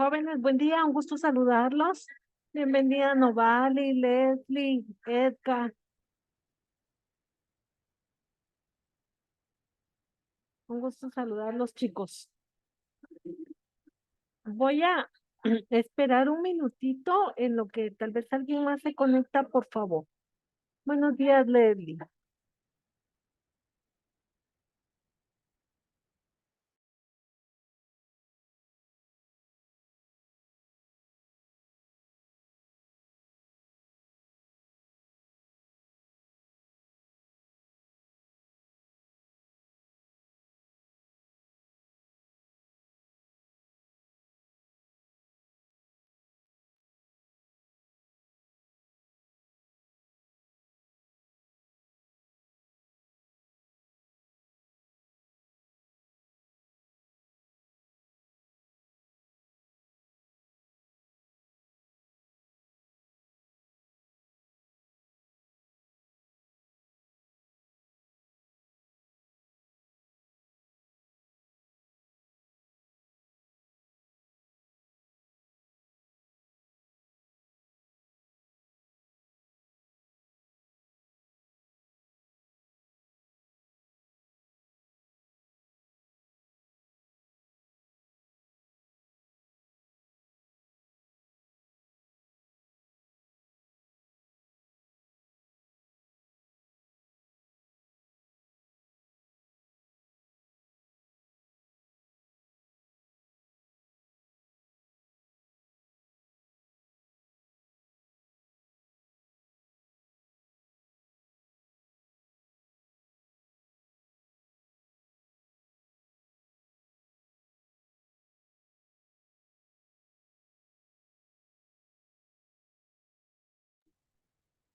Jóvenes, buen día, un gusto saludarlos. Bienvenida Novali, Leslie, Edgar, un gusto saludarlos, chicos. Voy a esperar un minutito en lo que tal vez alguien más se conecta, por favor. Buenos días, Leslie.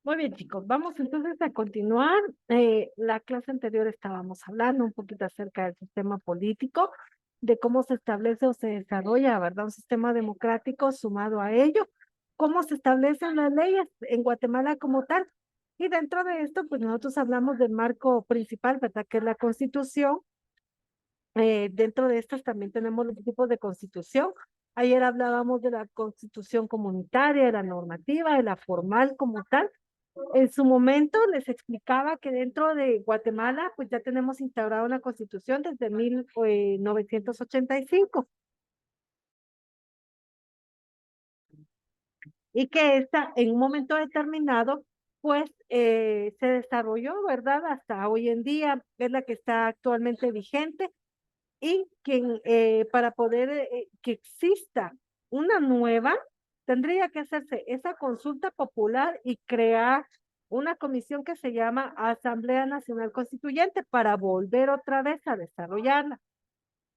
Muy bien, chicos, vamos entonces a continuar. La clase anterior estábamos hablando un poquito acerca del sistema político, de cómo se establece o se desarrolla, ¿verdad? Un sistema democrático sumado a ello, cómo se establecen las leyes en Guatemala como tal. Y dentro de esto, pues nosotros hablamos del marco principal, ¿verdad? Que es la Constitución. Dentro de estas también tenemos los tipos de constitución. Ayer hablábamos de la constitución comunitaria, de la normativa, de la formal como tal. En su momento les explicaba que dentro de Guatemala, pues ya tenemos instaurada una constitución desde 1985 y que esta en un momento determinado, pues se desarrolló, ¿verdad? Hasta hoy en día es la que está actualmente vigente y que para poder que exista una nueva, tendría que hacerse esa consulta popular y crear una comisión que se llama Asamblea Nacional Constituyente para volver otra vez a desarrollarla.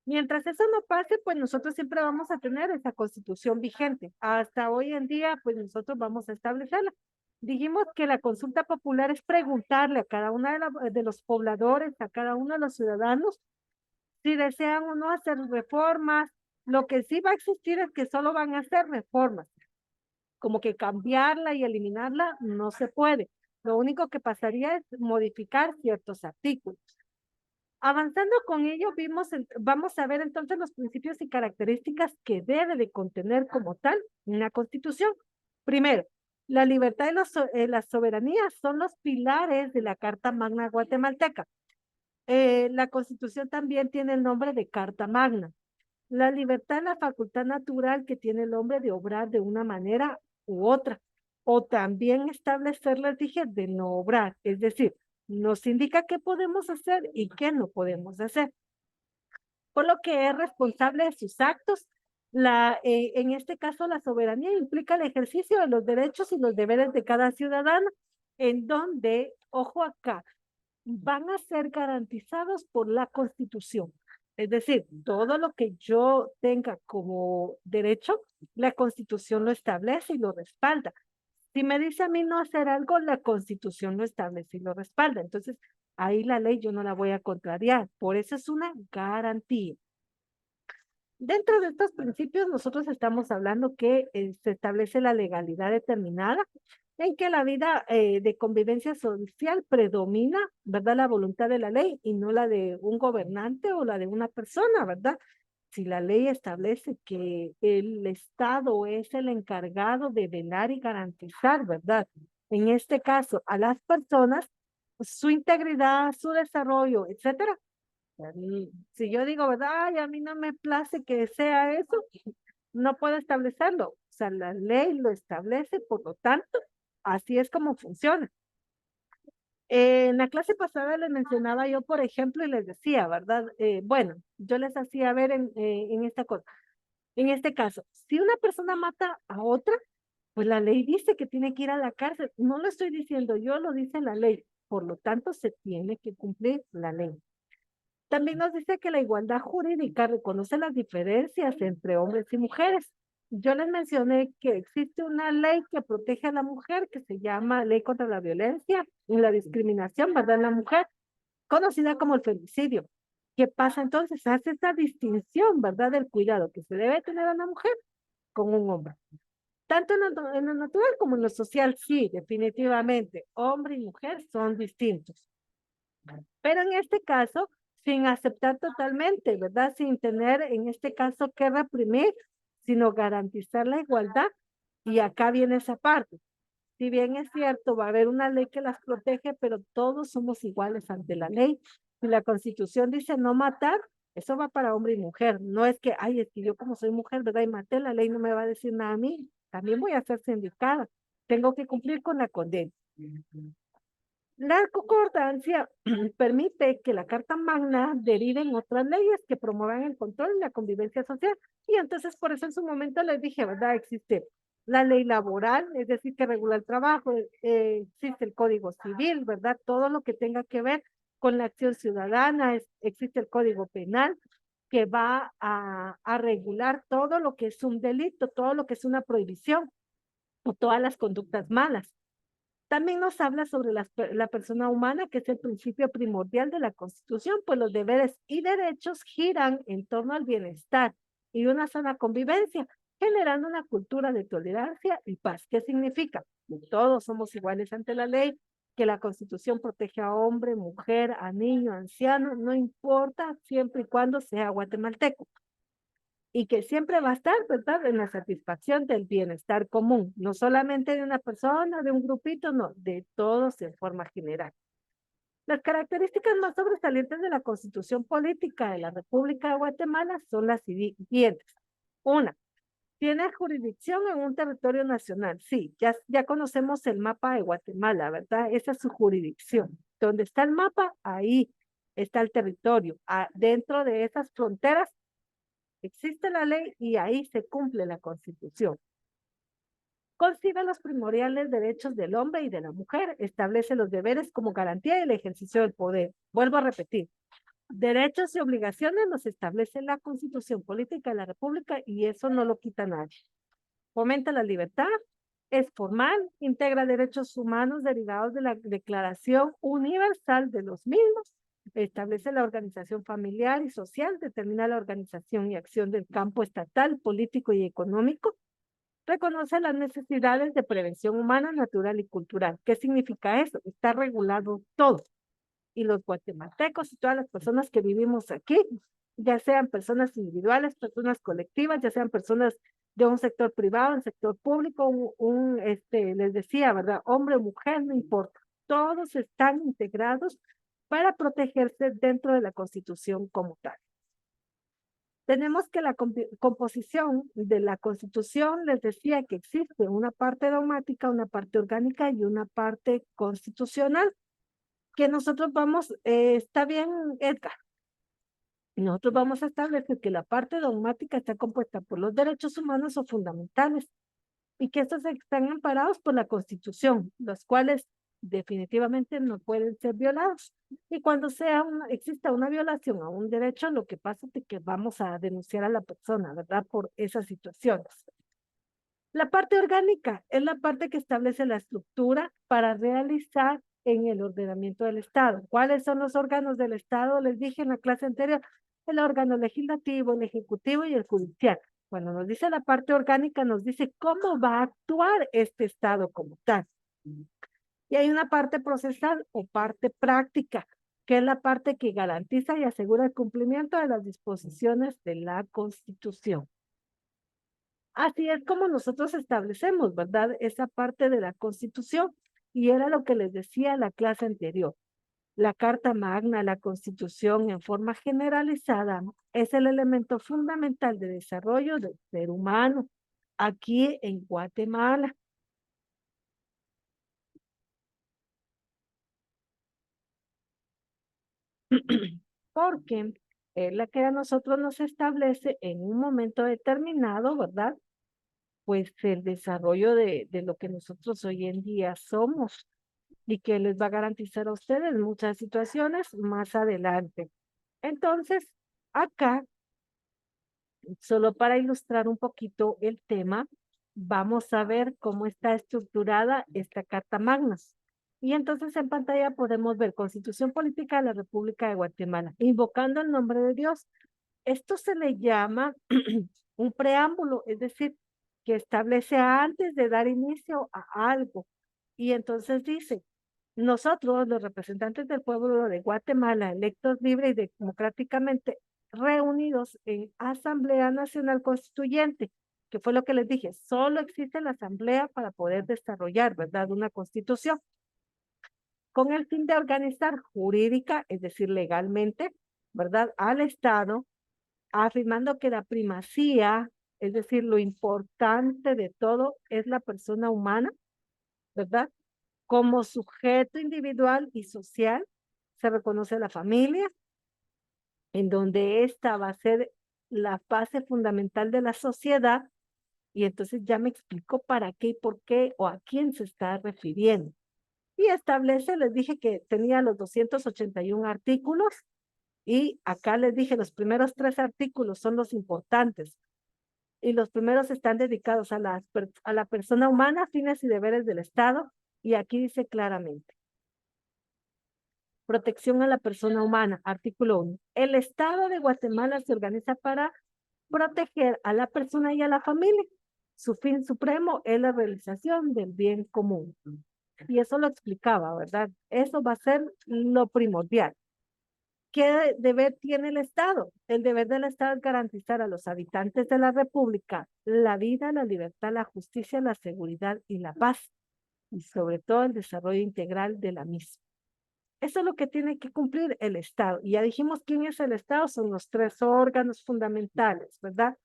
Mientras eso no pase, pues nosotros siempre vamos a tener esa constitución vigente. Hasta hoy en día, pues nosotros vamos a establecerla. Dijimos que la consulta popular es preguntarle a cada uno de los pobladores, a cada uno de los ciudadanos, si desean o no hacer reformas. Lo que sí va a existir es que solo van a hacer reformas, como que cambiarla y eliminarla no se puede. Lo único que pasaría es modificar ciertos artículos. Avanzando con ello, vamos a ver entonces los principios y características que debe de contener como tal una constitución. Primero, la libertad y la soberanía son los pilares de la Carta Magna Guatemalteca. La Constitución también tiene el nombre de Carta Magna. La libertad es la facultad natural que tiene el hombre de obrar de una manera u otra, o también establecer, les dije, de no obrar, es decir, nos indica qué podemos hacer y qué no podemos hacer, por lo que es responsable de sus actos. En este caso, la soberanía implica el ejercicio de los derechos y los deberes de cada ciudadano, en donde, ojo acá, van a ser garantizados por la Constitución. Es decir, todo lo que yo tenga como derecho, la Constitución lo establece y lo respalda. Si me dice a mí no hacer algo, la Constitución lo establece y lo respalda. Entonces, ahí la ley yo no la voy a contrariar. Por eso es una garantía. Dentro de estos principios, nosotros estamos hablando que se establece la legalidad determinada, en que la vida de convivencia social predomina, ¿verdad? La voluntad de la ley y no la de un gobernante o la de una persona, ¿verdad? si la ley establece que el Estado es el encargado de velar y garantizar, ¿verdad? En este caso, a las personas, su integridad, su desarrollo, etcétera. Si yo digo, ¿verdad? Ay, a mí no me place que sea eso, no puedo establecerlo. O sea, la ley lo establece, por lo tanto, así es como funciona. En la clase pasada les mencionaba yo, por ejemplo, y les decía, ¿verdad? Bueno, yo les hacía ver en esta cosa. En este caso, si una persona mata a otra, pues la ley dice que tiene que ir a la cárcel. No lo estoy diciendo yo, lo dice la ley. Por lo tanto, se tiene que cumplir la ley. También nos dice que la igualdad jurídica reconoce las diferencias entre hombres y mujeres. Yo les mencioné que existe una ley que protege a la mujer que se llama Ley contra la Violencia y la Discriminación, ¿verdad? En la mujer, conocida como el femicidio. ¿Qué pasa entonces? Hace esa distinción, ¿verdad? Del cuidado que se debe tener a la mujer con un hombre. Tanto en lo natural como en lo social, sí, definitivamente. Hombre y mujer son distintos. Pero en este caso, sin aceptar totalmente, ¿verdad? Sin tener en este caso que reprimir, sino garantizar la igualdad. Y acá viene esa parte. Si bien es cierto, va a haber una ley que las protege, pero todos somos iguales ante la ley. Si la Constitución dice no matar, eso va para hombre y mujer. No es que, ay, es que yo como soy mujer, ¿verdad? Y maté, la ley no me va a decir nada a mí. También voy a ser sindicada. Tengo que cumplir con la condena. La concordancia permite que la Carta Magna derive en otras leyes que promuevan el control y la convivencia social. Y entonces por eso en su momento les dije, ¿verdad? Existe la ley laboral, es decir, que regula el trabajo, existe el Código Civil, ¿verdad? Todo lo que tenga que ver con la acción ciudadana, existe el Código Penal que va a regular todo lo que es un delito, todo lo que es una prohibición o todas las conductas malas. También nos habla sobre la persona humana, que es el principio primordial de la Constitución, pues los deberes y derechos giran en torno al bienestar y una sana convivencia, generando una cultura de tolerancia y paz. ¿Qué significa? Que todos somos iguales ante la ley, que la Constitución protege a hombre, mujer, a niño, anciano, no importa, siempre y cuando sea guatemalteco y que siempre va a estar, ¿verdad? En la satisfacción del bienestar común, no solamente de una persona, de un grupito, no, de todos en forma general. Las características más sobresalientes de la Constitución Política de la República de Guatemala son las siguientes. Una, tiene jurisdicción en un territorio nacional. Sí, ya conocemos el mapa de Guatemala, ¿verdad? Esa es su jurisdicción. Donde está el mapa, ahí está el territorio. Dentro de esas fronteras existe la ley y ahí se cumple la Constitución. Consigue los primordiales derechos del hombre y de la mujer, establece los deberes como garantía del ejercicio del poder. Vuelvo a repetir, derechos y obligaciones los establece la Constitución Política de la República y eso no lo quita nadie. Fomenta la libertad, es formal, integra derechos humanos derivados de la Declaración Universal de los mismos, establece la organización familiar y social, determina la organización y acción del campo estatal, político y económico, reconoce las necesidades de prevención humana, natural y cultural. ¿Qué significa eso? Está regulado todo. Y los guatemaltecos y todas las personas que vivimos aquí, ya sean personas individuales, personas colectivas, ya sean personas de un sector privado, un sector público, les decía, ¿verdad? Hombre o mujer, no importa. Todos están integrados para protegerse dentro de la Constitución como tal. Tenemos que la composición de la Constitución, les decía que existe una parte dogmática, una parte orgánica y una parte constitucional, que nosotros vamos, está bien, Edgar, nosotros vamos a establecer que la parte dogmática está compuesta por los derechos humanos o fundamentales y que estos están amparados por la Constitución, los cuales definitivamente no pueden ser violados. Y cuando exista una violación a un derecho, lo que pasa es que vamos a denunciar a la persona, ¿verdad? Por esas situaciones. La parte orgánica es la parte que establece la estructura para realizar en el ordenamiento del Estado. ¿Cuáles son los órganos del Estado? Les dije en la clase anterior, el órgano legislativo, el ejecutivo y el judicial. Cuando nos dice la parte orgánica, nos dice cómo va a actuar este Estado como tal. Y hay una parte procesal o parte práctica. que es la parte que garantiza y asegura el cumplimiento de las disposiciones de la Constitución. Así es como nosotros establecemos, ¿verdad? Esa parte de la Constitución. Y era lo que les decía en la clase anterior. La Carta Magna, la Constitución en forma generalizada, es el elemento fundamental de desarrollo del ser humano aquí en Guatemala. Porque es la que a nosotros nos establece en un momento determinado, ¿verdad? Pues el desarrollo de lo que nosotros hoy en día somos y que les va a garantizar a ustedes muchas situaciones más adelante. Entonces, acá, solo para ilustrar un poquito el tema, vamos a ver cómo está estructurada esta Carta Magna. Y entonces en pantalla podemos ver Constitución Política de la República de Guatemala, invocando el nombre de Dios. Esto se le llama un preámbulo, es decir, que establece antes de dar inicio a algo. Y entonces dice, nosotros, los representantes del pueblo de Guatemala, electos libre y democráticamente reunidos en Asamblea Nacional Constituyente, que fue lo que les dije, solo existe la Asamblea para poder desarrollar, ¿verdad?, una constitución, con el fin de organizar jurídica, es decir, legalmente, ¿verdad?, al Estado, afirmando que la primacía, es decir, lo importante de todo es la persona humana, ¿verdad? Como sujeto individual y social, se reconoce la familia, en donde esta va a ser la base fundamental de la sociedad, y entonces ya me explico para qué y por qué o a quién se está refiriendo. Y establece, les dije que tenía los 281 artículos, y acá les dije, los primeros 3 artículos son los importantes, y los primeros están dedicados a la persona humana, fines y deberes del Estado, y aquí dice claramente, protección a la persona humana, artículo 1. El Estado de Guatemala se organiza para proteger a la persona y a la familia. Su fin supremo es la realización del bien común. Y eso lo explicaba, ¿verdad? Eso va a ser lo primordial. ¿Qué deber tiene el Estado? El deber del Estado es garantizar a los habitantes de la República la vida, la libertad, la justicia, la seguridad y la paz, y sobre todo el desarrollo integral de la misma. Eso es lo que tiene que cumplir el Estado. Y ya dijimos quién es el Estado, son los 3 órganos fundamentales, ¿verdad?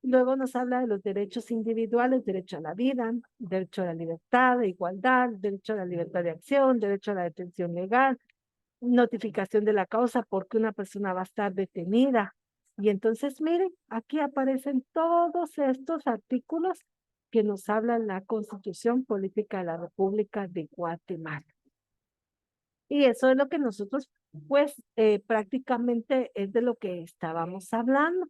Luego nos habla de los derechos individuales, derecho a la vida, derecho a la libertad, de igualdad, derecho a la libertad de acción, derecho a la detención legal, notificación de la causa porque una persona va a estar detenida. Y entonces, miren, aquí aparecen todos estos artículos que nos hablan la Constitución Política de la República de Guatemala. Y eso es lo que nosotros, pues, prácticamente es de lo que estábamos hablando.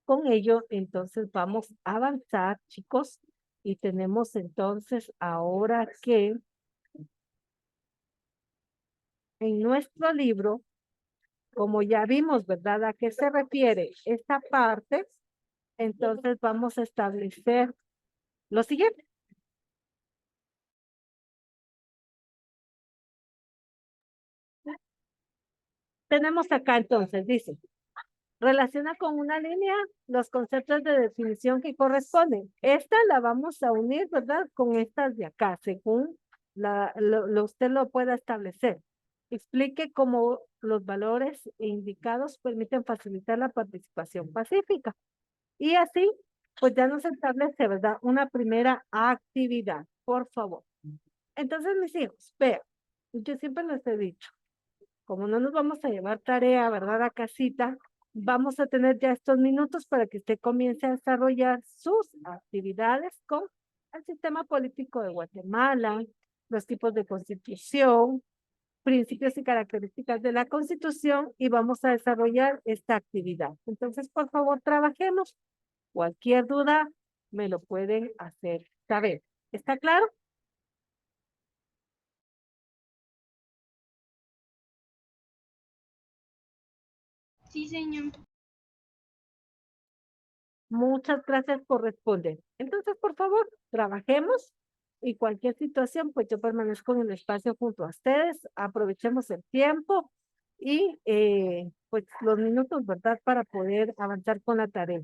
Con ello, entonces, vamos a avanzar, chicos, y tenemos entonces ahora que en nuestro libro, como ya vimos, ¿verdad? ¿A qué se refiere esta parte? Entonces, vamos a establecer lo siguiente. Tenemos acá entonces, dice, relaciona con una línea los conceptos de definición que corresponden. Esta la vamos a unir, ¿verdad? Con estas de acá, según usted lo pueda establecer. Explique cómo los valores indicados permiten facilitar la participación pacífica. Y así, pues ya nos establece, ¿verdad? Una primera actividad, por favor. Entonces, mis hijos, vean, yo siempre les he dicho, como no nos vamos a llevar tarea, ¿verdad? A casita, vamos a tener ya estos minutos para que usted comience a desarrollar sus actividades con el sistema político de Guatemala, los tipos de constitución, principios y características de la constitución, y vamos a desarrollar esta actividad. Entonces, por favor, trabajemos. Cualquier duda me lo pueden hacer saber. ¿Está claro? Sí, señor. Muchas gracias por responder. Entonces, por favor, trabajemos y cualquier situación, pues yo permanezco en el espacio junto a ustedes. Aprovechemos el tiempo y pues los minutos, ¿verdad? Para poder avanzar con la tarea.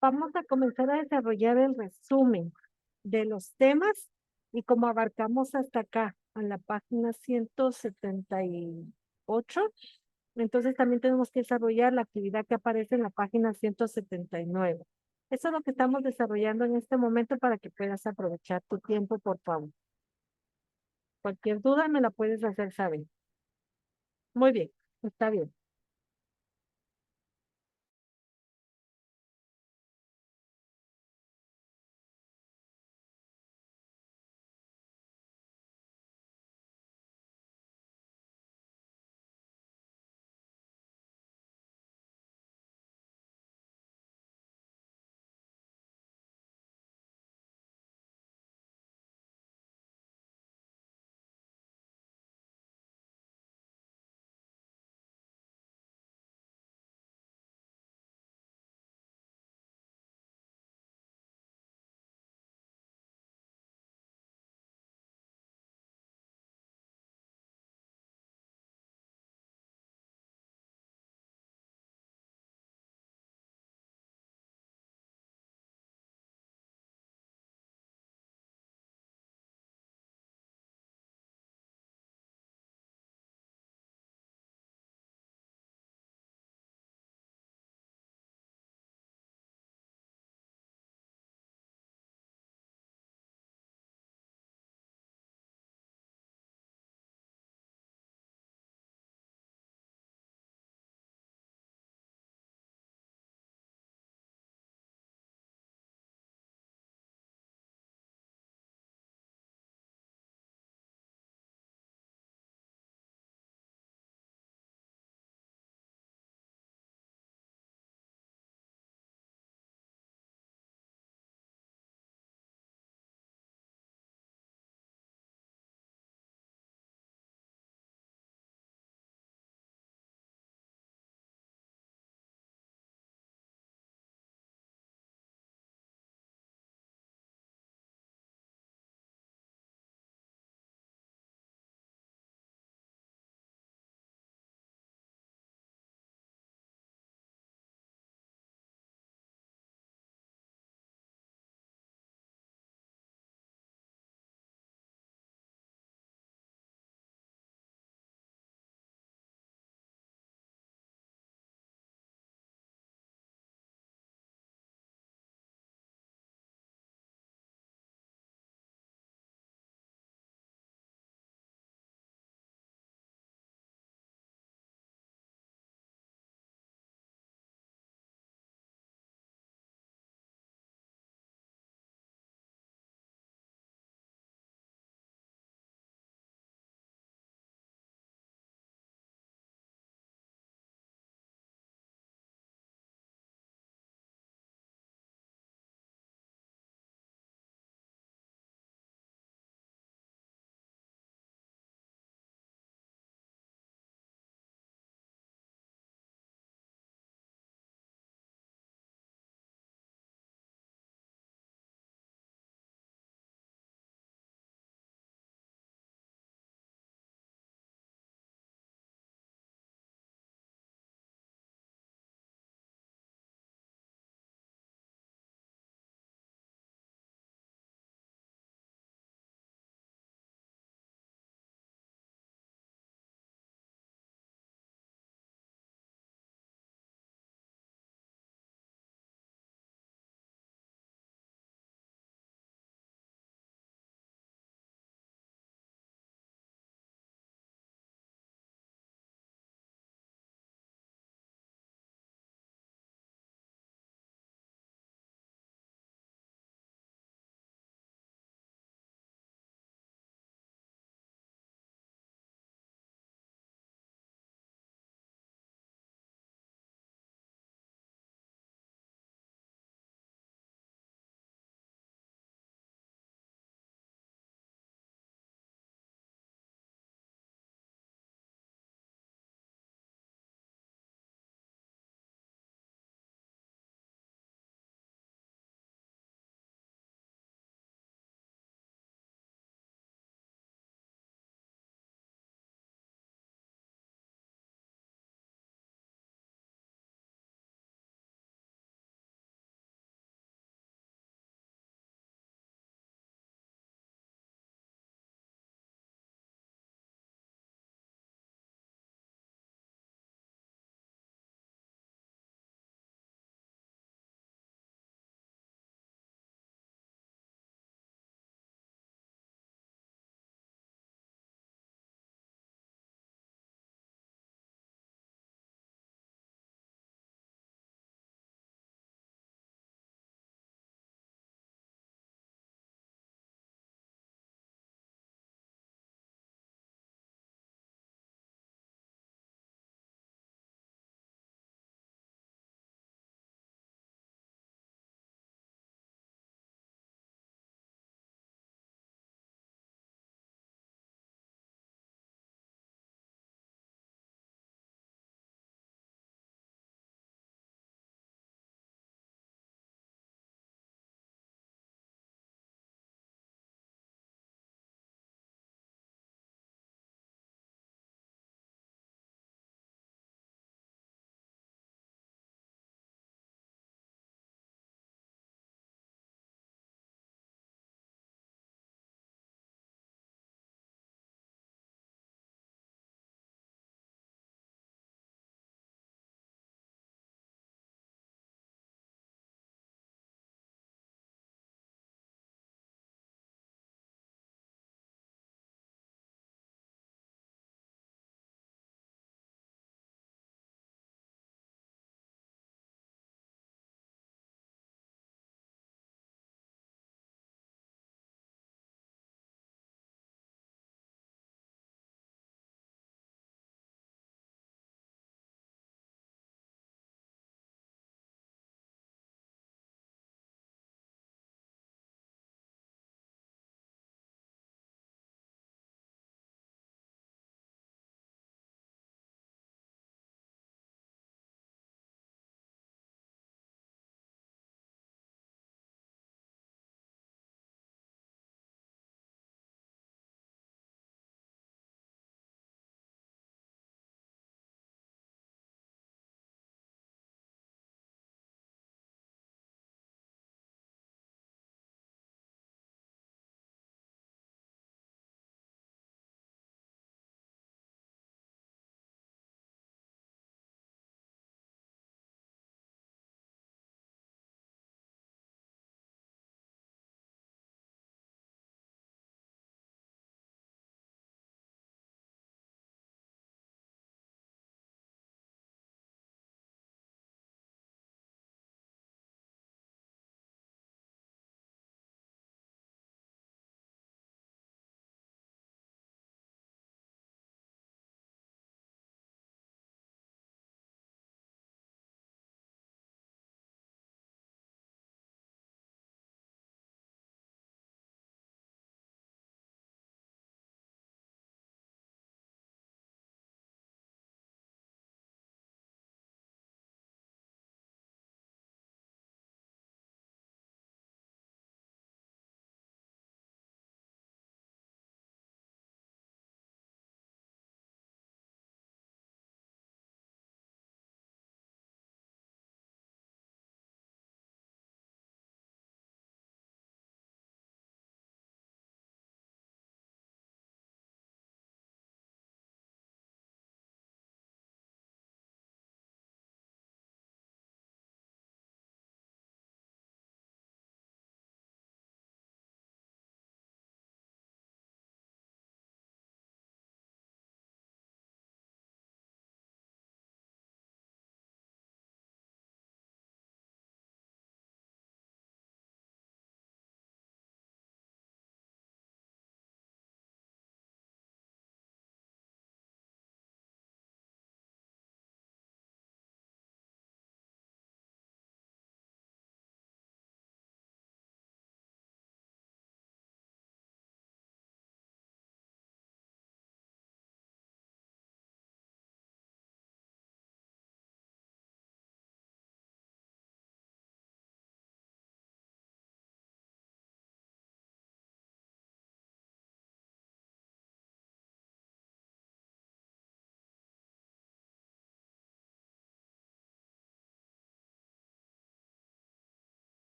Vamos a comenzar a desarrollar el resumen de los temas y como abarcamos hasta acá, en la página 178, entonces también tenemos que desarrollar la actividad que aparece en la página 179. Eso es lo que estamos desarrollando en este momento para que puedas aprovechar tu tiempo, por favor. Cualquier duda me la puedes hacer saber. Muy bien, está bien.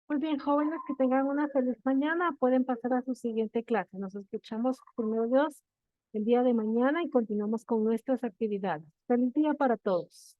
Muy bien, jóvenes, que tengan una feliz mañana. Pueden pasar a su siguiente clase. Nos escuchamos, primero Dios, el día de mañana y continuamos con nuestras actividades. Feliz día para todos.